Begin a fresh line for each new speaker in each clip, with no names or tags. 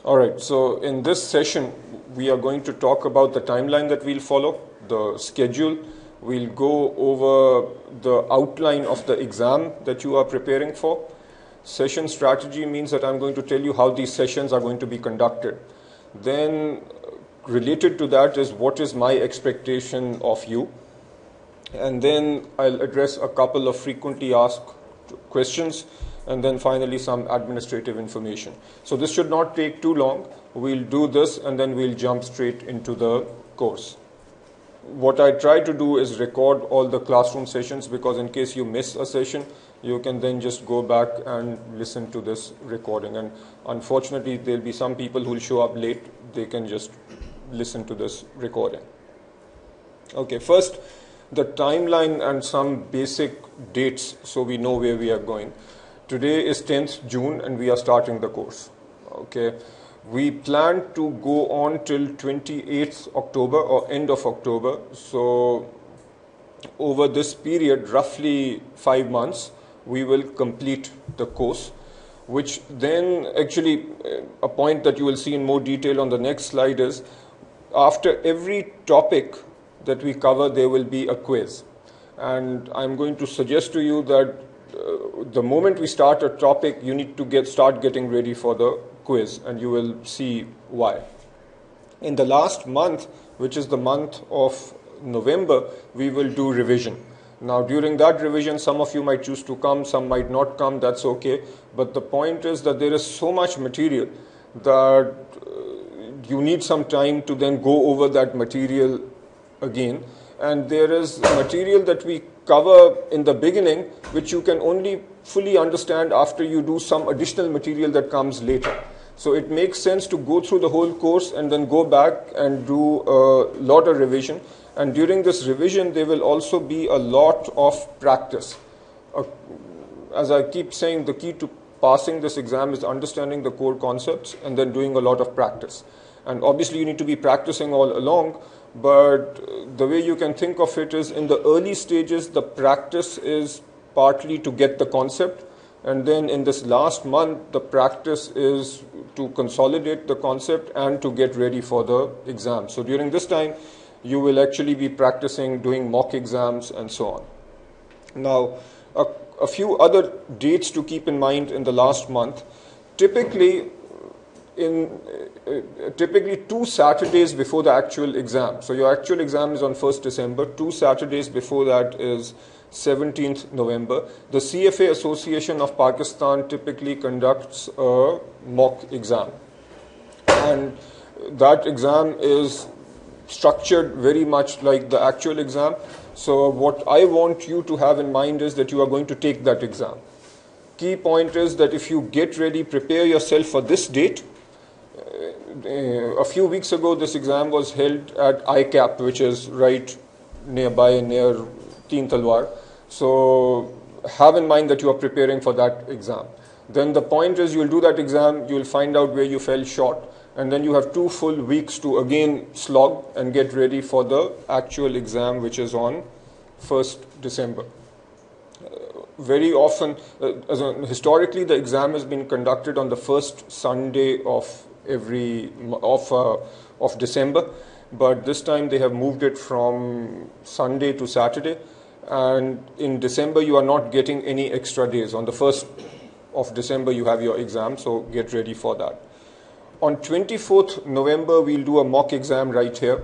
All right, so in this session, we are going to talk about the timeline that we'll follow, the schedule. We'll go over the outline of the exam that you are preparing for. Session strategy means that I'm going to tell you how these sessions are going to be conducted. Then, related to that is what is my expectation of you. And then I'll address a couple of frequently asked questions, and then finally some administrative information. So this should not take too long. We'll do this and then we'll jump straight into the course. What I try to do is record all the classroom sessions, because in case you miss a session, you can then just go back and listen to this recording. And unfortunately, there'll be some people who'll show up late. They can just listen to this recording. Okay, first, the timeline and some basic dates so we know where we are going. Today is 10th June and we are starting the course. Okay, we plan to go on till 28th October or end of October. So over this period, roughly 5 months, we will complete the course, which then actually a point that you will see in more detail on the next slide is after every topic that we cover, there will be a quiz. And I'm going to suggest to you that the moment we start a topic, you need to start getting ready for the quiz, and you will see why. In the last month, which is the month of November, we will do revision. Now, during that revision, some of you might choose to come, some might not come, that's okay. But the point is that there is so much material that you need some time to then go over that material again. And there is material that we cover in the beginning, which you can only fully understand after you do some additional material that comes later. So it makes sense to go through the whole course and then go back and do a lot of revision. And during this revision, there will also be a lot of practice. As I keep saying, the key to passing this exam is understanding the core concepts and then doing a lot of practice. And obviously, you need to be practicing all along. But the way you can think of it is in the early stages, the practice is partly to get the concept. And then in this last month, the practice is to consolidate the concept and to get ready for the exam. So during this time, you will actually be practicing doing mock exams and so on. Now, a few other dates to keep in mind in the last month. Typically 2 Saturdays before the actual exam. So your actual exam is on 1st December. 2 Saturdays before that is 17th November. The CFA Association of Pakistan typically conducts a mock exam. And that exam is structured very much like the actual exam. So what I want you to have in mind is that you are going to take that exam. Key point is that if you get ready, prepare yourself for this date. A few weeks ago, this exam was held at ICAP, which is right nearby, near Teen Talwar. So have in mind that you are preparing for that exam. Then the point is, you will do that exam, you will find out where you fell short, and then you have 2 full weeks to again slog and get ready for the actual exam, which is on 1st December. Very often, historically, the exam has been conducted on the first Sunday of December, but this time they have moved it from Sunday to Saturday, and in December you are not getting any extra days. On the 1st of December you have your exam, so get ready for that. On 24th November we'll do a mock exam right here,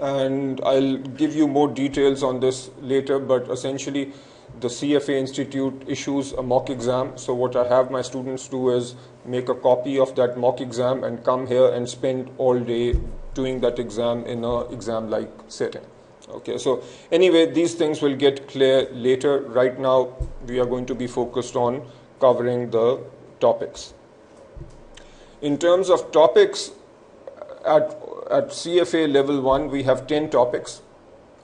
and I'll give you more details on this later, but essentially the CFA Institute issues a mock exam. So what I have my students do is make a copy of that mock exam and come here and spend all day doing that exam in an exam-like setting. Okay, so anyway, these things will get clear later. Right now, we are going to be focused on covering the topics. In terms of topics, at CFA level 1, we have 10 topics.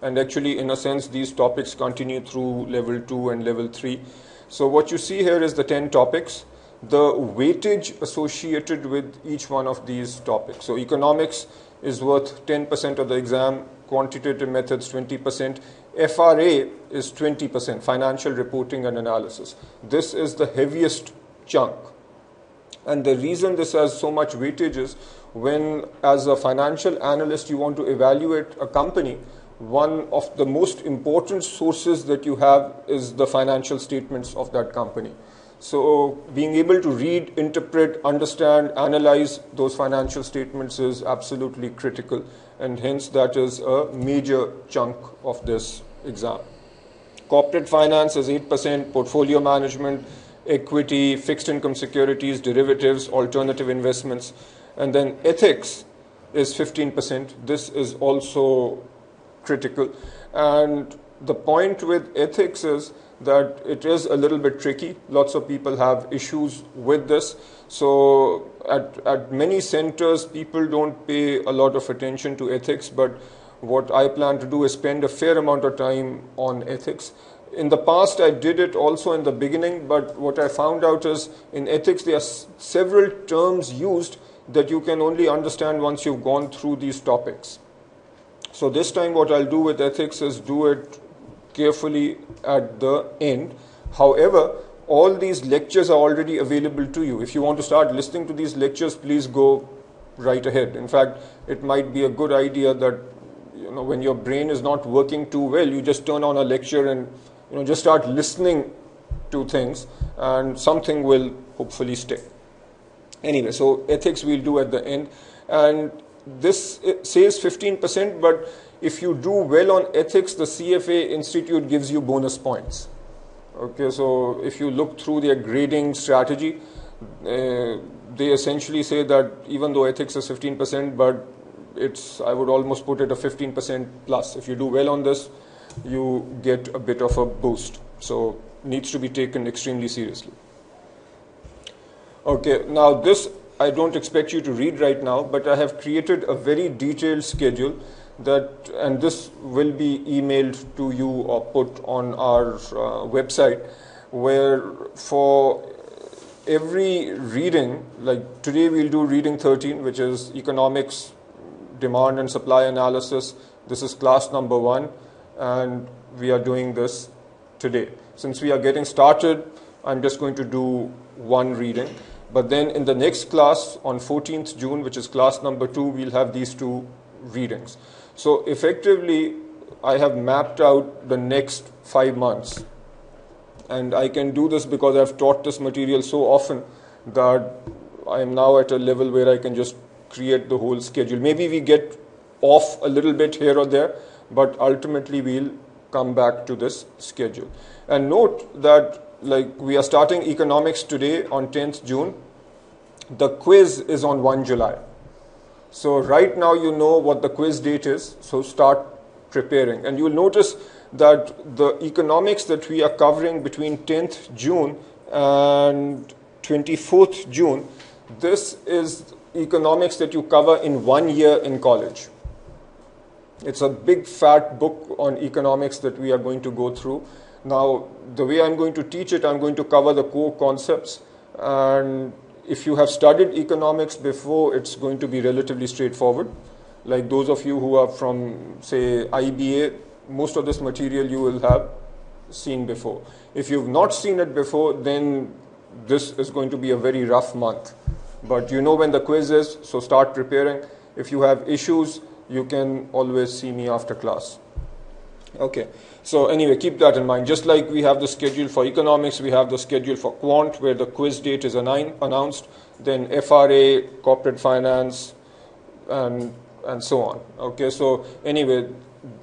And actually, in a sense, these topics continue through level 2 and level 3. So what you see here is the 10 topics, the weightage associated with each one of these topics. So economics is worth 10% of the exam, quantitative methods 20%, FRA is 20%, financial reporting and analysis. This is the heaviest chunk. And the reason this has so much weightage is when, as a financial analyst, you want to evaluate a company, one of the most important sources that you have is the financial statements of that company. So being able to read, interpret, understand, analyze those financial statements is absolutely critical, and hence that is a major chunk of this exam. Corporate finance is 8%, portfolio management, equity, fixed income securities, derivatives, alternative investments, and then ethics is 15%. This is also critical. And the point with ethics is that it is a little bit tricky. Lots of people have issues with this. So at many centers, people don't pay a lot of attention to ethics, but what I plan to do is spend a fair amount of time on ethics. In the past, I did it also in the beginning, but what I found out is in ethics, there are several terms used that you can only understand once you've gone through these topics. So this time what I'll do with ethics is do it carefully at the end. However, all these lectures are already available to you. If you want to start listening to these lectures, please go right ahead. In fact, it might be a good idea that when your brain is not working too well, you just turn on a lecture and just start listening to things, and something will hopefully stick. Anyway, so ethics we'll do at the end, and this says 15%, but if you do well on ethics, the CFA Institute gives you bonus points. Okay, so if you look through their grading strategy, they essentially say that even though ethics is 15%, but I would almost put it a 15% plus. If you do well on this, you get a bit of a boost. So needs to be taken extremely seriously. Okay, now this I don't expect you to read right now, but I have created a very detailed schedule and this will be emailed to you or put on our website, where for every reading, like today we'll do reading 13, which is economics, demand and supply analysis. This is class number 1, and we are doing this today. Since we are getting started, I'm just going to do one reading. But then in the next class on 14th June, which is class number 2, we'll have these 2 readings. So effectively, I have mapped out the next 5 months. And I can do this because I've taught this material so often that I am now at a level where I can just create the whole schedule. Maybe we get off a little bit here or there, but ultimately we'll come back to this schedule. And note that we are starting economics today on 10th June. The quiz is on 1 July. So right now you know what the quiz date is, so start preparing. And you will notice that the economics that we are covering between 10th June and 24th June, this is economics that you cover in 1 year in college. It's a big fat book on economics that we are going to go through. Now, the way I'm going to teach it, I'm going to cover the core concepts, and if you have studied economics before, it's going to be relatively straightforward. Like those of you who are from, say, IBA, most of this material you will have seen before. If you've not seen it before, then this is going to be a very rough month. But you know when the quiz is, so start preparing. If you have issues, you can always see me after class. Okay, so anyway, keep that in mind. Just like we have the schedule for economics, we have the schedule for quant, where the quiz date is announced, then FRA, corporate finance, and so on. Okay, so anyway,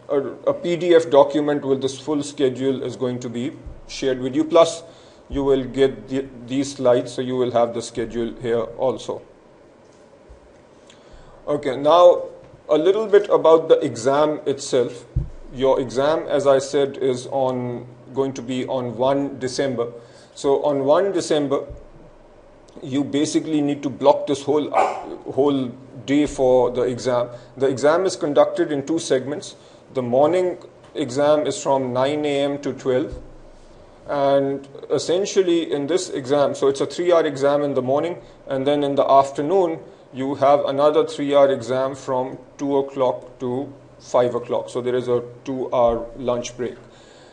a PDF document with this full schedule is going to be shared with you. Plus, you will get these slides, so you will have the schedule here also. Okay, now a little bit about the exam itself. Your exam, as I said, is going to be on 1 December. So on 1 December, you basically need to block this whole day for the exam. The exam is conducted in 2 segments. The morning exam is from 9 a.m. to 12. And essentially in this exam, so it's a 3-hour exam in the morning, and then in the afternoon, you have another 3-hour exam from 2 o'clock to 5 o'clock. So there is a 2-hour lunch break.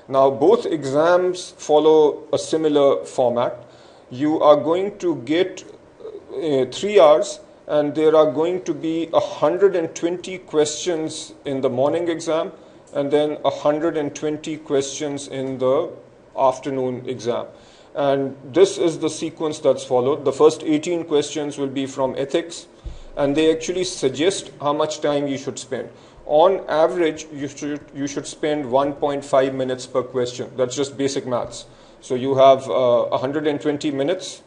Now both exams follow a similar format. You are going to get 3 hours, and there are going to be 120 questions in the morning exam and then 120 questions in the afternoon exam. And this is the sequence that's followed. The first 18 questions will be from ethics, and they actually suggest how much time you should spend. On average, you should spend 1.5 minutes per question. That's just basic maths. So you have 120 minutes,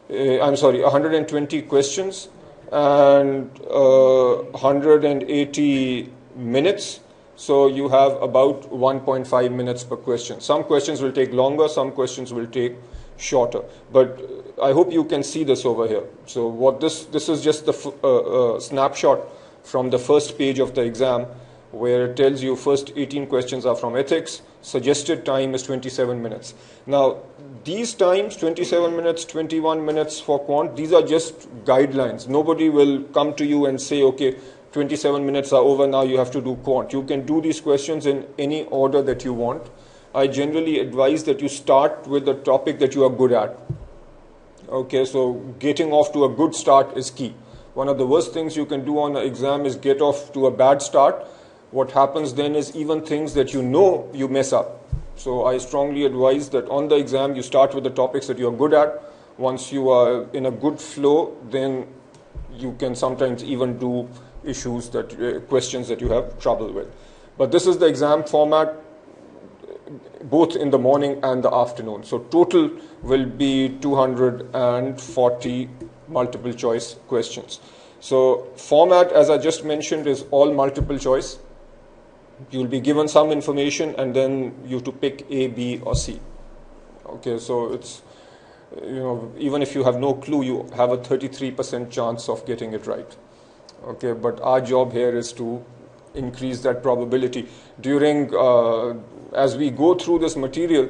120 questions and 180 minutes. So you have about 1.5 minutes per question. Some questions will take longer, some questions will take shorter. But I hope you can see this over here. So what this is just the snapshot from the first page of the exam, where it tells you first 18 questions are from ethics, suggested time is 27 minutes. Now, these times, 27 minutes, 21 minutes for quant, these are just guidelines. Nobody will come to you and say, okay, 27 minutes are over, now you have to do quant. You can do these questions in any order that you want. I generally advise that you start with the topic that you are good at. Okay, so getting off to a good start is key. One of the worst things you can do on an exam is get off to a bad start. What happens then is even things that you know you mess up. So I strongly advise that on the exam you start with the topics that you are good at. Once you are in a good flow, then you can sometimes even do issues that questions that you have trouble with. But this is the exam format, both in the morning and the afternoon. So total will be 240 multiple choice questions. So format, as I just mentioned, is all multiple choice. You'll be given some information and then you have to pick A, B or C. Okay, so it's, even if you have no clue, you have a 33% chance of getting it right. Okay, but our job here is to increase that probability. As we go through this material,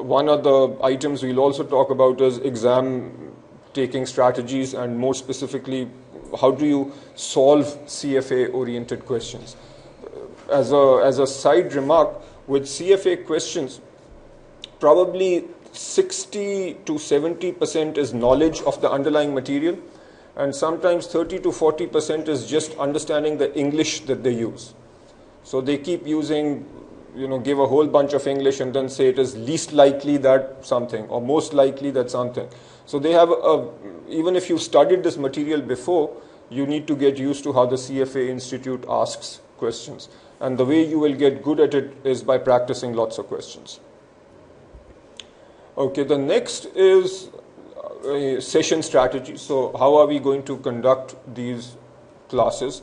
one of the items we'll also talk about is exam taking strategies, and more specifically, how do you solve CFA oriented questions. As a side remark, with CFA questions, probably 60 to 70% is knowledge of the underlying material, and sometimes 30 to 40% is just understanding the English that they use. So they keep using, give a whole bunch of English and then say it is least likely that something or most likely that something. So they have even if you studied this material before, you need to get used to how the CFA Institute asks questions. And the way you will get good at it is by practicing lots of questions. Okay, the next is session strategy. So how are we going to conduct these classes?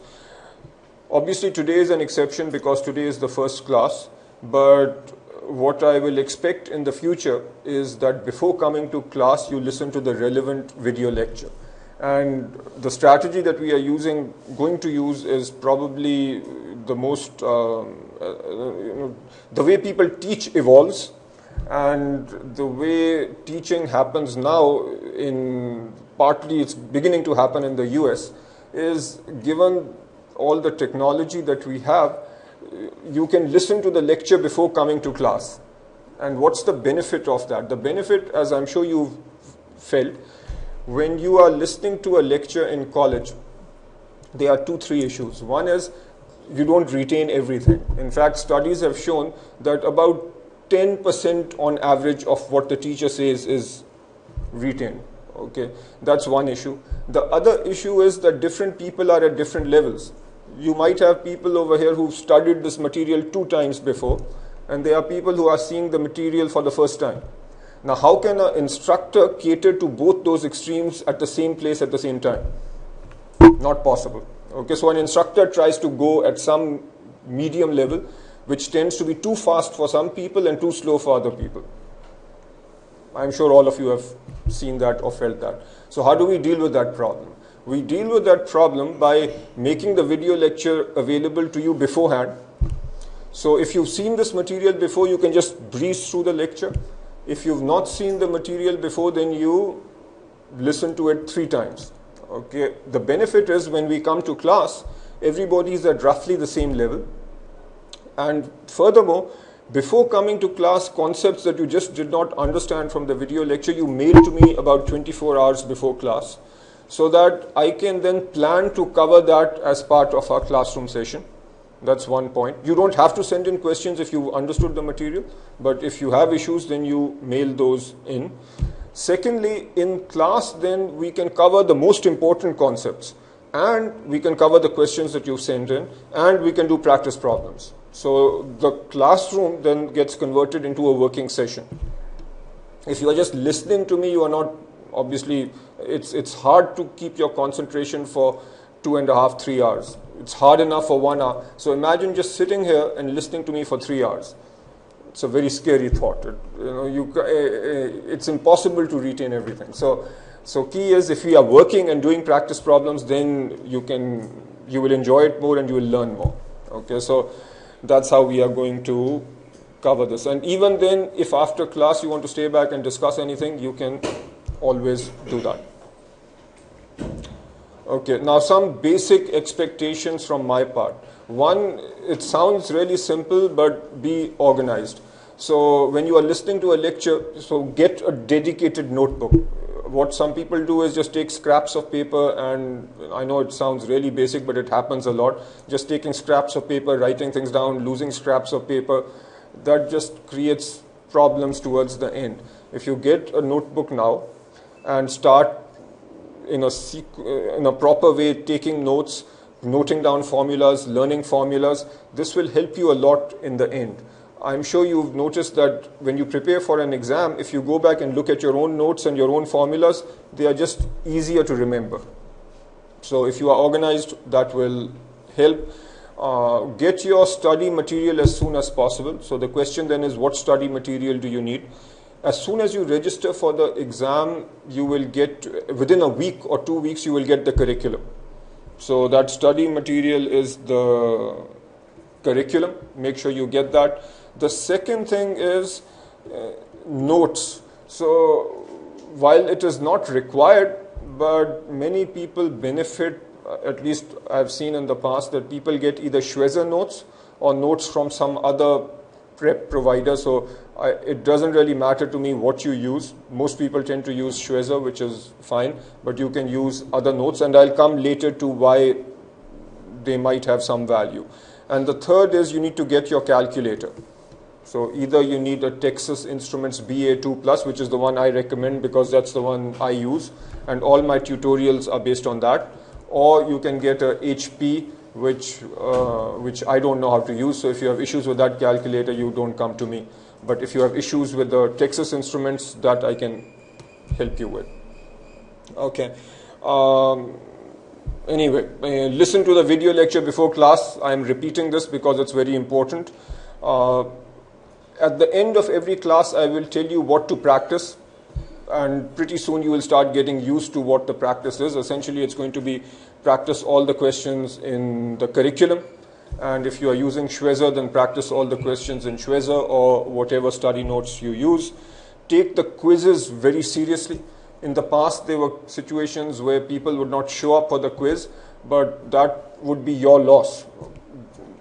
Obviously today is an exception because today is the first class, but what I will expect in the future is that before coming to class you listen to the relevant video lecture. And the strategy that we are going to use is probably the most, the way people teach evolves, and the way teaching happens now, partly it's beginning to happen in the US, is given all the technology that we have, you can listen to the lecture before coming to class. And what's the benefit of that? The benefit, as I'm sure you've felt, when you are listening to a lecture in college, there are 2-3 issues. One is you don't retain everything. In fact, studies have shown that about 10% on average of what the teacher says is retained. Okay, that's one issue. The other issue is that different people are at different levels. You might have people over here who've studied this material 2 times before, and there are people who are seeing the material for the first time. Now, how can an instructor cater to both those extremes at the same place at the same time? Not possible. Okay, so an instructor tries to go at some medium level, which tends to be too fast for some people and too slow for other people. I'm sure all of you have seen that or felt that. So how do we deal with that problem? We deal with that problem by making the video lecture available to you beforehand. So if you've seen this material before, you can just breeze through the lecture. If you've not seen the material before, then you listen to it 3 times. Okay. The benefit is when we come to class, everybody is at roughly the same level. And furthermore, Before coming to class, concepts that you just did not understand from the video lecture, you mail to me about 24 hours before class, so that I can then plan to cover that as part of our classroom session. That's one point. You don't have to send in questions if you understood the material, but if you have issues, then you mail those in. Secondly, in class, then we can cover the most important concepts, and we can cover the questions that you sent in, and we can do practice problems. So the classroom then gets converted into a working session. If you are just listening to me, you are not, obviously, it's hard to keep your concentration for 2.5, 3 hours. It's hard enough for 1 hour. So imagine just sitting here and listening to me for 3 hours. It's a very scary thought. It's impossible to retain everything. So key is, if we are working and doing practice problems, then you will enjoy it more and you will learn more. Okay, so that's how we are going to cover this. And even then, if after class you want to stay back and discuss anything, you can always do that. Okay, now some basic expectations from my part. One, it sounds really simple, but be organized. So when you are listening to a lecture, so get a dedicated notebook. What some people do is just take scraps of paper, and I know it sounds really basic, but it happens a lot. Just taking scraps of paper, writing things down, losing scraps of paper, that just creates problems towards the end. If you get a notebook now and start in a proper way, taking notes, noting down formulas, learning formulas, this will help you a lot in the end. I'm sure you've noticed that when you prepare for an exam, if you go back and look at your own notes and your own formulas, they are just easier to remember. So if you are organized, that will help. Get your study material as soon as possible. So the question then is, what study material do you need? As soon as you register for the exam, you will get, within a week or 2 weeks, you will get the curriculum. So that study material is the curriculum. Make sure you get that. The second thing is notes. So while it is not required, but many people benefit, at least I've seen in the past, that people get either Schwezer notes or notes from some other prep provider. So it doesn't really matter to me what you use. Most people tend to use Schwezer, which is fine, but you can use other notes, and I'll come later to why they might have some value. And the third is, you need to get your calculator. So either you need a Texas Instruments BA2+, which is the one I recommend because that's the one I use, and all my tutorials are based on that, or you can get a HP, which I don't know how to use. So if you have issues with that calculator, you don't come to me. But if you have issues with the Texas Instruments, that I can help you with. Okay. Anyway, listen to the video lecture before class. I am repeating this because it's very important. At the end of every class, I will tell you what to practice, and pretty soon you will start getting used to what the practice is. Essentially, it's going to be practice all the questions in the curriculum, and if you are using Schwezer, then practice all the questions in Schwezer or whatever study notes you use. Take the quizzes very seriously. In the past, there were situations where people would not show up for the quiz, but that would be your loss.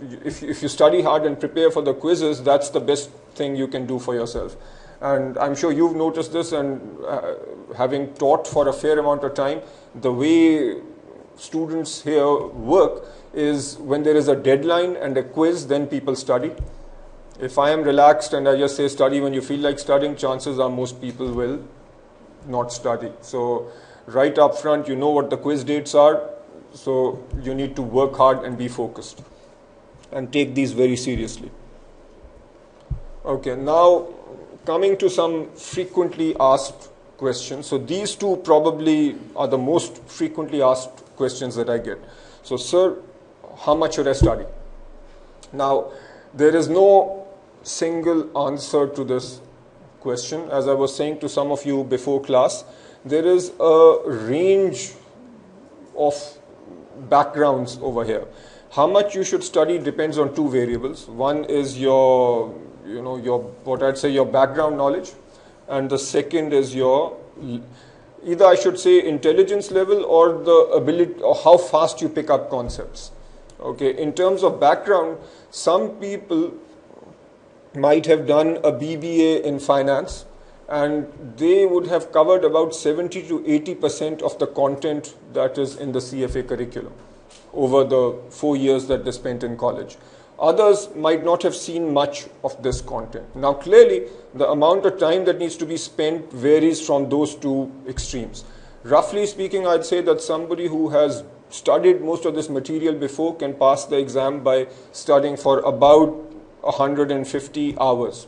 If you study hard and prepare for the quizzes, that's the best thing you can do for yourself. And I'm sure you've noticed this, and having taught for a fair amount of time, the way students here work is when there is a deadline and a quiz, then people study. If I am relaxed and I just say study when you feel like studying, chances are most people will not study. So right up front, you know what the quiz dates are, so you need to work hard and be focused and take these very seriously. Okay, now coming to some frequently asked questions. So these two probably are the most frequently asked questions that I get. So, sir, how much should I study? Now, there is no single answer to this question. As I was saying to some of you before class, there is a range of backgrounds over here. How much you should study depends on two variables. One is your background knowledge, and the second is your, either I should say intelligence level or the ability or how fast you pick up concepts. Okay, in terms of background, some people might have done a BBA in finance, and they would have covered about 70 to 80% of the content that is in the CFA curriculum over the 4 years that they spent in college. Others might not have seen much of this content. Now, clearly, the amount of time that needs to be spent varies from those two extremes. Roughly speaking, I'd say that somebody who has studied most of this material before can pass the exam by studying for about 150 hours.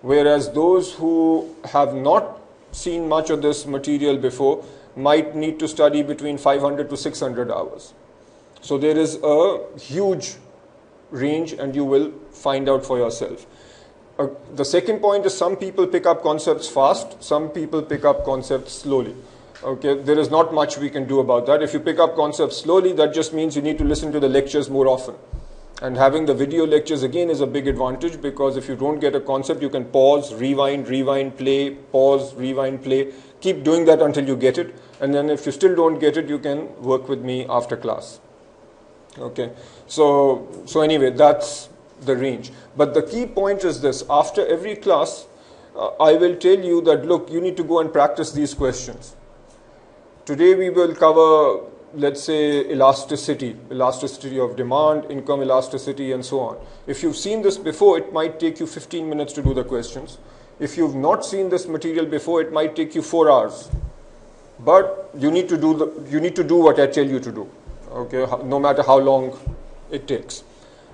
Whereas those who have not seen much of this material before might need to study between 500 to 600 hours. So there is a huge range, and you will find out for yourself. The second point is some people pick up concepts fast, some people pick up concepts slowly. Okay, there is not much we can do about that. If you pick up concepts slowly, that just means you need to listen to the lectures more often. And having the video lectures again is a big advantage, because if you don't get a concept, you can pause, rewind, play, pause, rewind, play. Keep doing that until you get it. And then if you still don't get it, you can work with me after class. Okay, so anyway, that's the range. But the key point is this: after every class, I will tell you that, look, you need to go and practice these questions. Today we will cover, let's say, elasticity of demand, income elasticity, and so on. If you've seen this before, it might take you 15 minutes to do the questions. If you've not seen this material before, it might take you 4 hours. But you need to do what I tell you to do. Okay, no matter how long it takes.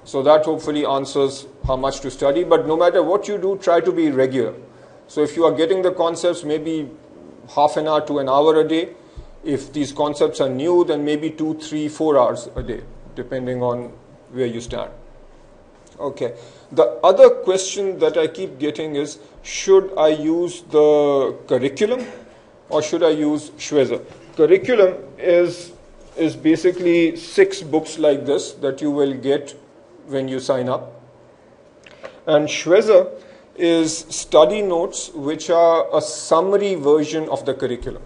So that hopefully answers how much to study. But no matter what you do, try to be regular. So if you are getting the concepts, maybe half an hour to an hour a day. If these concepts are new, then maybe 2, 3, 4 hours a day, depending on where you stand. Okay. The other question that I keep getting is, should I use the curriculum or should I use Schwezer? Curriculum is basically 6 books like this that you will get when you sign up. And Schwezer is study notes, which are a summary version of the curriculum.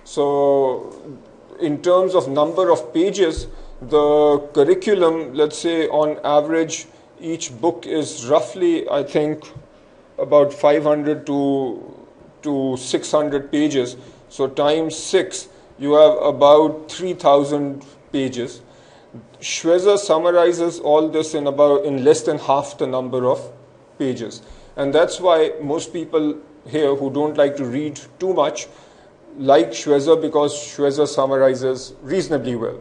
So in terms of number of pages, the curriculum, let's say on average, each book is roughly, I think, about 500 to 600 pages. So times 6, you have about 3,000 pages. Schwezer summarizes all this in less than half the number of pages. And that's why most people here who don't like to read too much like Schwezer, because Schwezer summarizes reasonably well.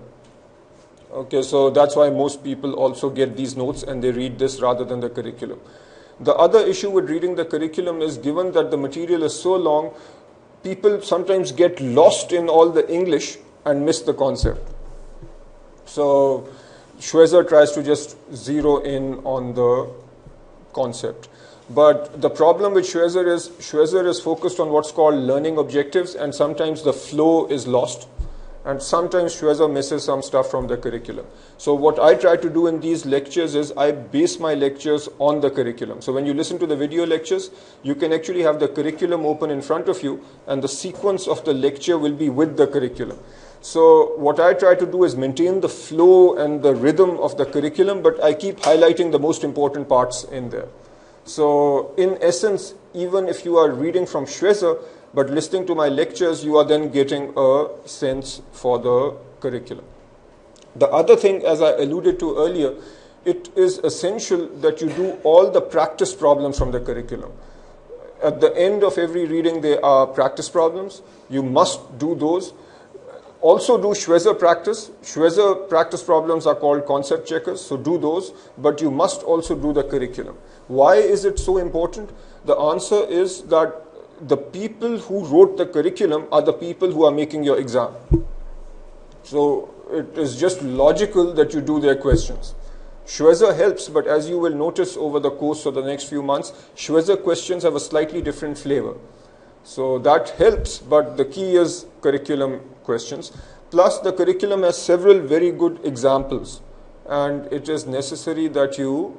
Okay, so that's why most people also get these notes and they read this rather than the curriculum. The other issue with reading the curriculum is, given that the material is so long, people sometimes get lost in all the English and miss the concept. So Schwezer tries to just zero in on the concept. But the problem with Schwezer is focused on what's called learning objectives, and sometimes the flow is lost. And sometimes Schwezer misses some stuff from the curriculum. So what I try to do in these lectures is I base my lectures on the curriculum. So when you listen to the video lectures, you can actually have the curriculum open in front of you, and the sequence of the lecture will be with the curriculum. So what I try to do is maintain the flow and the rhythm of the curriculum, but I keep highlighting the most important parts in there. So in essence, even if you are reading from Schwezer, but listening to my lectures, you are then getting a sense for the curriculum. The other thing, as I alluded to earlier, it is essential that you do all the practice problems from the curriculum. At the end of every reading, there are practice problems. You must do those. Also do Schwezer practice. Schwezer practice problems are called concept checkers, so do those, but you must also do the curriculum. Why is it so important? The answer is that the people who wrote the curriculum are the people who are making your exam. So it is just logical that you do their questions. Schwezer helps, but as you will notice over the course of the next few months, Schwezer questions have a slightly different flavor. So that helps, but the key is curriculum questions. Plus, the curriculum has several very good examples, and it is necessary that you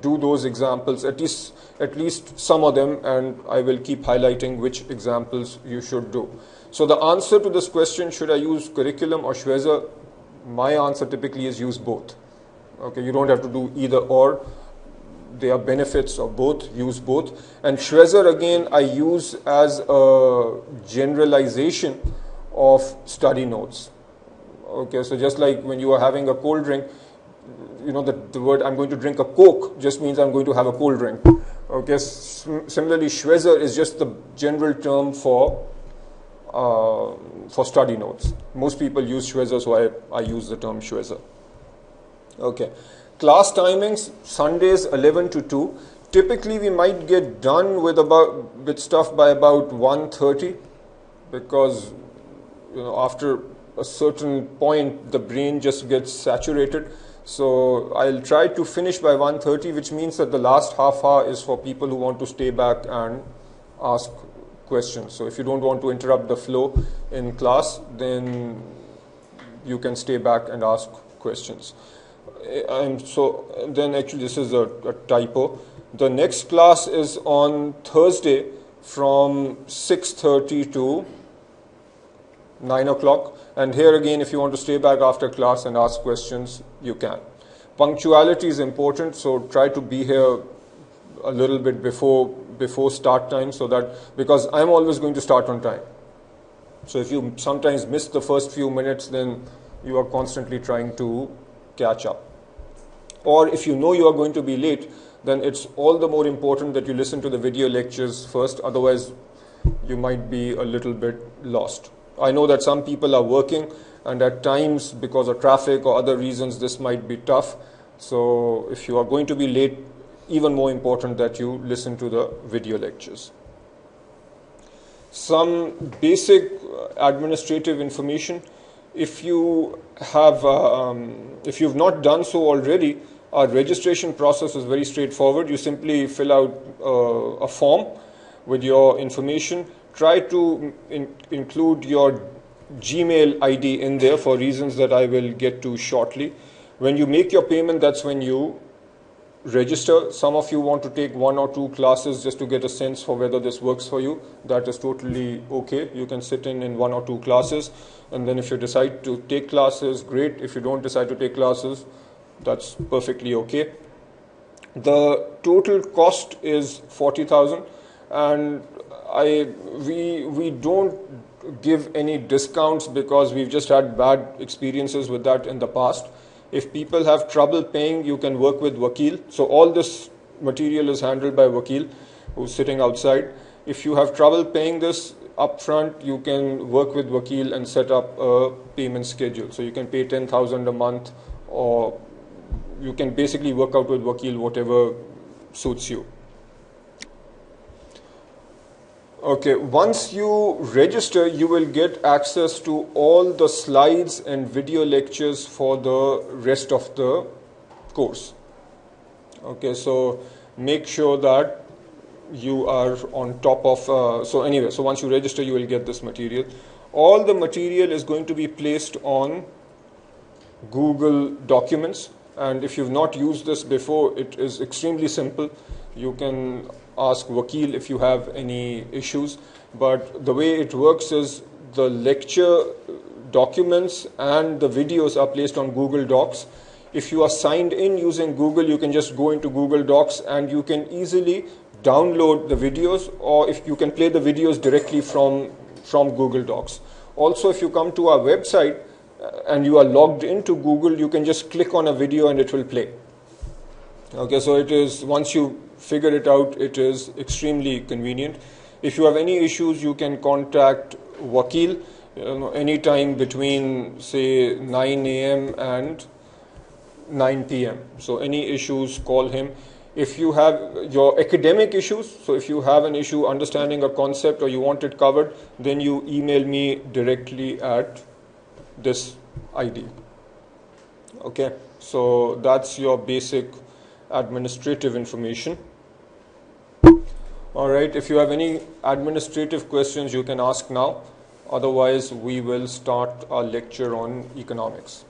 do those examples, at least some of them, and I will keep highlighting which examples you should do. So the answer to this question, should I use curriculum or Schwezer? My answer typically is use both. Okay, you don't have to do either or. there are benefits of both, use both. And Schwezer again I use as a generalization of study notes. Okay, so just like when you are having a cold drink, you know, the word I'm going to drink a Coke just means I'm going to have a cold drink. Okay, similarly Schwezer is just the general term for study notes. Most people use Schwezer, so I use the term Schwezer. Okay, class timings, Sundays 11 to 2. Typically we might get done with stuff by about 1:30, because you know, after a certain point the brain just gets saturated. So I'll try to finish by 1:30, which means that the last half hour is for people who want to stay back and ask questions. So if you don't want to interrupt the flow in class, then you can stay back and ask questions. So then actually this is a typo. The next class is on Thursday from 6:30 to 9 o'clock. And here again, if you want to stay back after class and ask questions, you can. Punctuality is important, so try to be here a little bit before start time, so that, because I'm always going to start on time. So if you sometimes miss the first few minutes, then you are constantly trying to catch up. Or if you know you are going to be late, then it's all the more important that you listen to the video lectures first, otherwise you might be a little bit lost. I know that some people are working, and at times because of traffic or other reasons this might be tough. So if you are going to be late, even more important that you listen to the video lectures. Some basic administrative information. If you have, if you've not done so already, our registration process is very straightforward. You simply fill out a form with your information. Try to include your Gmail ID in there for reasons that I will get to shortly. When you make your payment, that's when you register. Some of you want to take 1 or 2 classes just to get a sense for whether this works for you. That is totally okay. You can sit in 1 or 2 classes, and then if you decide to take classes, great. If you don't decide to take classes, that's perfectly okay. The total cost is 40,000, and we don't give any discounts because we've just had bad experiences with that in the past. If people have trouble paying, you can work with Wakil. So all this material is handled by Wakil, who's sitting outside. If you have trouble paying this upfront, you can work with Wakil and set up a payment schedule. So you can pay 10,000 a month, or you can basically work out with Wakil whatever suits you. Okay, once you register, you will get access to all the slides and video lectures for the rest of the course. Okay, so make sure that you are on top of, so once you register, you will get this material. All the material is going to be placed on Google Documents, and if you've not used this before, it is extremely simple. You can ask Wakil if you have any issues, but the way it works is the lecture documents and the videos are placed on Google Docs. If you are signed in using Google, you can just go into Google Docs and you can easily download the videos, or if you can play the videos directly from Google Docs. Also, if you come to our website and you are logged into Google, you can just click on a video and it will play. Okay, so it is, once you figure it out, it is extremely convenient. If you have any issues, you can contact Wakil anytime between, say, 9 a.m. and 9 p.m. So any issues, call him. If you have your academic issues, so if you have an issue understanding a concept or you want it covered, then you email me directly at this ID. Okay, so that's your basic administrative information. All right, if you have any administrative questions, you can ask now. Otherwise, we will start our lecture on economics.